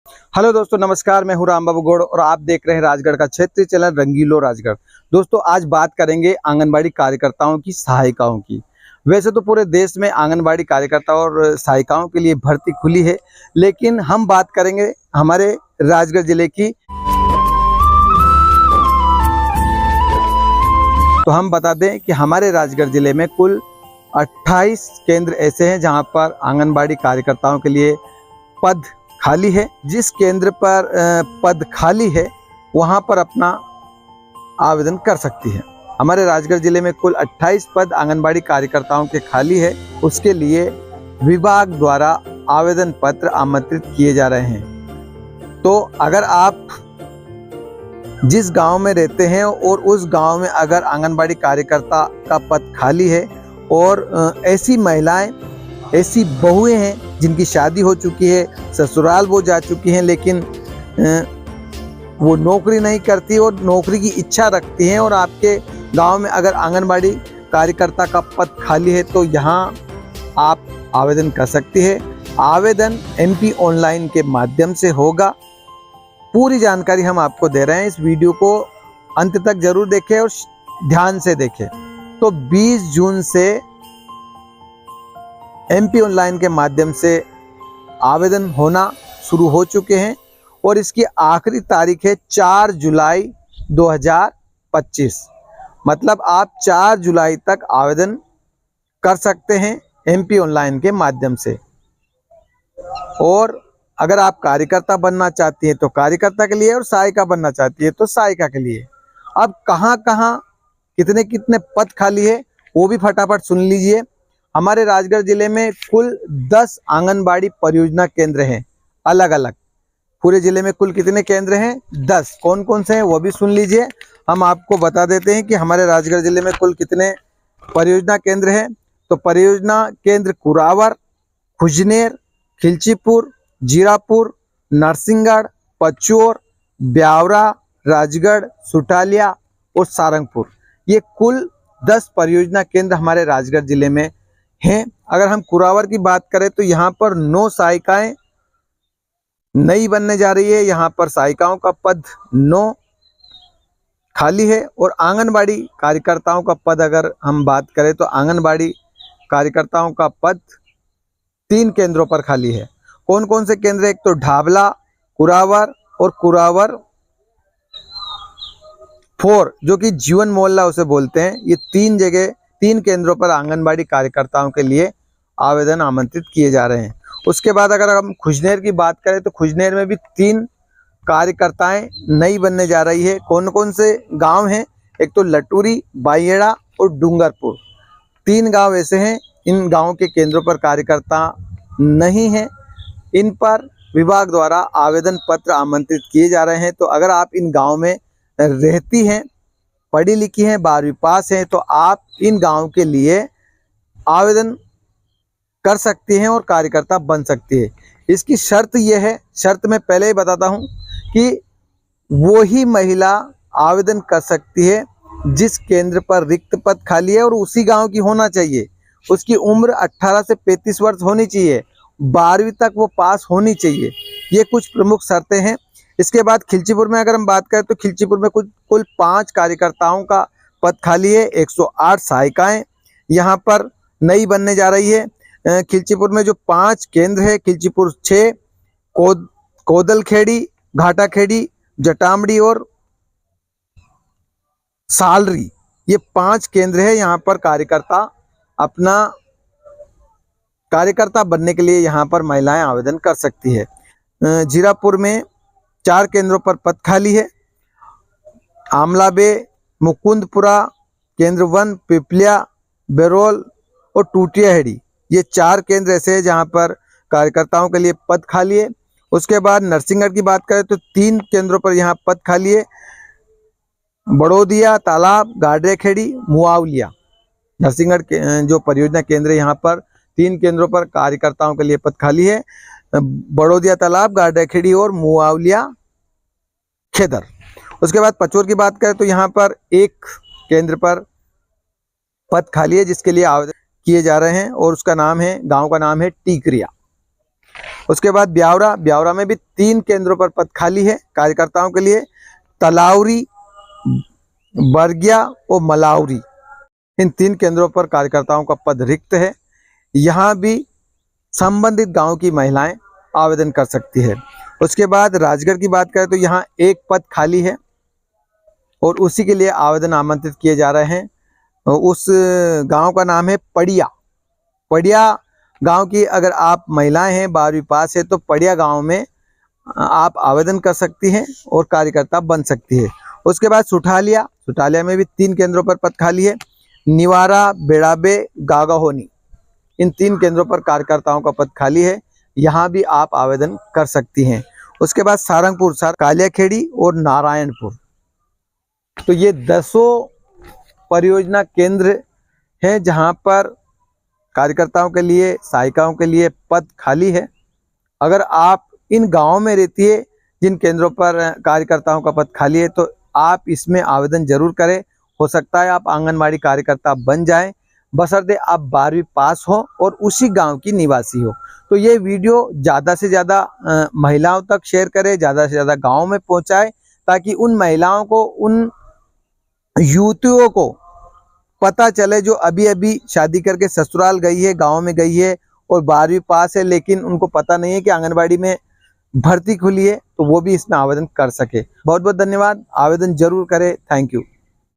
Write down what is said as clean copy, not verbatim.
Hello दोस्तों, नमस्कार। मैं हूं राम बाबू गौड़ और आप देख रहे हैं राजगढ़ का क्षेत्रीय चैनल रंगीलो राजगढ़। दोस्तों, आज बात करेंगे आंगनबाड़ी कार्यकर्ताओं की सहायिकाओं की। वैसे तो पूरे देश में आंगनबाड़ी कार्यकर्ता और सहायिकाओं के लिए भर्ती खुली है, लेकिन हम बात करेंगे हमारे राजगढ़ जिले की। तो हम बता दें कि हमारे राजगढ़ जिले में कुल 28 केंद्र ऐसे हैं जहां पर आंगनबाड़ी कार्यकर्ताओं के लिए पद खाली है। जिस केंद्र पर पद खाली है वहां पर अपना आवेदन कर सकती है। हमारे राजगढ़ जिले में कुल 28 पद आंगनबाड़ी कार्यकर्ताओं के खाली है। उसके लिए विभाग द्वारा आवेदन पत्र आमंत्रित किए जा रहे हैं। तो अगर आप जिस गांव में रहते हैं और उस गांव में अगर आंगनबाड़ी कार्यकर्ता का पद खाली है और ऐसी महिलाएं, ऐसी बहुएं हैं जिनकी शादी हो चुकी है, ससुराल वो जा चुकी हैं, लेकिन वो नौकरी नहीं करती और नौकरी की इच्छा रखती हैं, और आपके गांव में अगर आंगनबाड़ी कार्यकर्ता का पद खाली है तो यहाँ आप आवेदन कर सकती है। आवेदन MP ऑनलाइन के माध्यम से होगा। पूरी जानकारी हम आपको दे रहे हैं। इस वीडियो को अंत तक जरूर देखें और ध्यान से देखें। तो 20 जून से MP ऑनलाइन के माध्यम से आवेदन होना शुरू हो चुके हैं और इसकी आखिरी तारीख है 4 जुलाई 2025। मतलब आप 4 जुलाई तक आवेदन कर सकते हैं MP ऑनलाइन के माध्यम से। और अगर आप कार्यकर्ता बनना चाहती हैं तो कार्यकर्ता के लिए, और सहायिका बनना चाहती है तो सहायिका के लिए। अब कहाँ कितने कितने पद खाली है वो भी फटाफट सुन लीजिए। हमारे राजगढ़ जिले में कुल 10 आंगनबाड़ी परियोजना केंद्र हैं, अलग अलग। पूरे जिले में कुल कितने केंद्र हैं? 10। कौन कौन से हैं वो भी सुन लीजिए। हम आपको बता देते हैं कि हमारे राजगढ़ जिले में कुल कितने परियोजना केंद्र हैं। तो परियोजना केंद्र कुरावर, खुजनेर, खिलचीपुर, जीरापुर, नरसिंहगढ़, पचोर, ब्यावरा, राजगढ़, सुटालिया और सारंगपुर, ये कुल 10 परियोजना केंद्र हमारे राजगढ़ जिले में हैं। अगर हम कुरावर की बात करें तो यहाँ पर 9 सहायिकाएं नई बनने जा रही है। यहाँ पर सहायिकाओं का पद 9 खाली है। और आंगनबाड़ी कार्यकर्ताओं का पद अगर हम बात करें तो आंगनबाड़ी कार्यकर्ताओं का पद 3 केंद्रों पर खाली है। कौन कौन से केंद्र? एक तो ढाबला, कुरावर और कुरावर 4, जो कि जीवन मोहल्ला उसे बोलते हैं। ये 3 केंद्रों पर आंगनबाड़ी कार्यकर्ताओं के लिए आवेदन आमंत्रित किए जा रहे हैं। उसके बाद अगर हम खुजनेर की बात करें तो खुजनेर में भी 3 कार्यकर्ताएं नई बनने जा रही है। कौन कौन से गांव हैं? एक तो लटूरी, बाइयड़ा और डूंगरपुर, 3 गांव ऐसे हैं। इन गांवों के केंद्रों पर कार्यकर्ता नहीं हैं। इन पर विभाग द्वारा आवेदन पत्र आमंत्रित किए जा रहे हैं। तो अगर आप इन गाँव में रहती हैं, पढ़ी लिखी हैं, 12वीं पास हैं, तो आप इन गांव के लिए आवेदन कर सकती हैं और कार्यकर्ता बन सकती है। इसकी शर्त यह है, शर्त मैं पहले ही बताता हूं, कि वो ही महिला आवेदन कर सकती है जिस केंद्र पर रिक्त पद खाली है और उसी गांव की होना चाहिए। उसकी उम्र 18 से 35 वर्ष होनी चाहिए, 12वीं तक वो पास होनी चाहिए। ये कुछ प्रमुख शर्तें हैं। इसके बाद खिलचीपुर में अगर हम बात करें तो खिलचीपुर में कुल 5 कार्यकर्ताओं का पद खाली है। 108 सहायिकाएं यहाँ पर नई बनने जा रही है। खिलचीपुर में जो 5 केंद्र है, खिलचीपुर 6, कोदलखेड़ी, घाटाखेड़ी, जटामड़ी और सालरी, ये 5 केंद्र है। यहाँ पर कार्यकर्ता बनने के लिए यहाँ पर महिलाएं आवेदन कर सकती है। जीरापुर में 4 केंद्रों पर पद खाली है। आमलाबे, मुकुंदपुरा, केंद्र 1, पिपलिया, बेरोल और टूटियाहेड़ी, ये 4 केंद्र ऐसे हैं जहां पर कार्यकर्ताओं के लिए पद खाली है। उसके बाद नरसिंहगढ़ की बात करें तो 3 केंद्रों पर यहाँ पद खाली है। बड़ोदिया, तालाब, गाडरेखेड़ी, मुआवलिया, नरसिंहगढ़ के जो परियोजना केंद्र है, यहाँ पर 3 केंद्रों पर कार्यकर्ताओं के लिए पद खाली है। बड़ोदिया, तालाब, गाडरेखेड़ी और मुआवलिया खेदर। उसके बाद पचोर की बात करें तो यहाँ पर 1 केंद्र पर पद खाली है जिसके लिए आवेदन किए जा रहे हैं और उसका नाम है, गांव का नाम है टीकरिया। उसके बाद ब्यावरा, ब्यावरा में भी 3 केंद्रों पर पद खाली है कार्यकर्ताओं के लिए। तलावरी, बरगिया और मलावरी, इन 3 केंद्रों पर कार्यकर्ताओं का पद रिक्त है। यहाँ भी संबंधित गांव की महिलाएं आवेदन कर सकती है। उसके बाद राजगढ़ की बात करें तो यहाँ 1 पद खाली है और उसी के लिए आवेदन आमंत्रित किए जा रहे हैं। उस गांव का नाम है पड़िया। पड़िया गांव की अगर आप महिलाएं हैं, 12वीं पास है, तो पड़िया गांव में आप आवेदन कर सकती हैं और कार्यकर्ता बन सकती है। उसके बाद सुठालिया, सुठालिया में भी 3 केंद्रों पर पद खाली है। निवारा, बेड़ाबे, गागाहोनी, इन 3 केंद्रों पर कार्यकर्ताओं का पद खाली है, यहाँ भी आप आवेदन कर सकती हैं। उसके बाद सारंगपुर, कालियाखेड़ी और नारायणपुर, तो ये 10 परियोजना केंद्र हैं जहाँ पर कार्यकर्ताओं के लिए, सहायिकाओं के लिए पद खाली है। अगर आप इन गांवों में रहती है जिन केंद्रों पर कार्यकर्ताओं का पद खाली है, तो आप इसमें आवेदन जरूर करें। हो सकता है आप आंगनबाड़ी कार्यकर्ता बन जाएं, बशर्ते आप 12वीं पास हो और उसी गांव की निवासी हो। तो ये वीडियो ज़्यादा से ज़्यादा महिलाओं तक शेयर करें, ज़्यादा से ज़्यादा गाँव में पहुँचाएँ, ताकि उन महिलाओं को, उन युवतियों को पता चले जो अभी अभी शादी करके ससुराल गई है, गांव में गई है और 12वीं पास है, लेकिन उनको पता नहीं है कि आंगनबाड़ी में भर्ती खुली है, तो वो भी इसमें आवेदन कर सके। बहुत बहुत धन्यवाद। आवेदन जरूर करें। Thank you.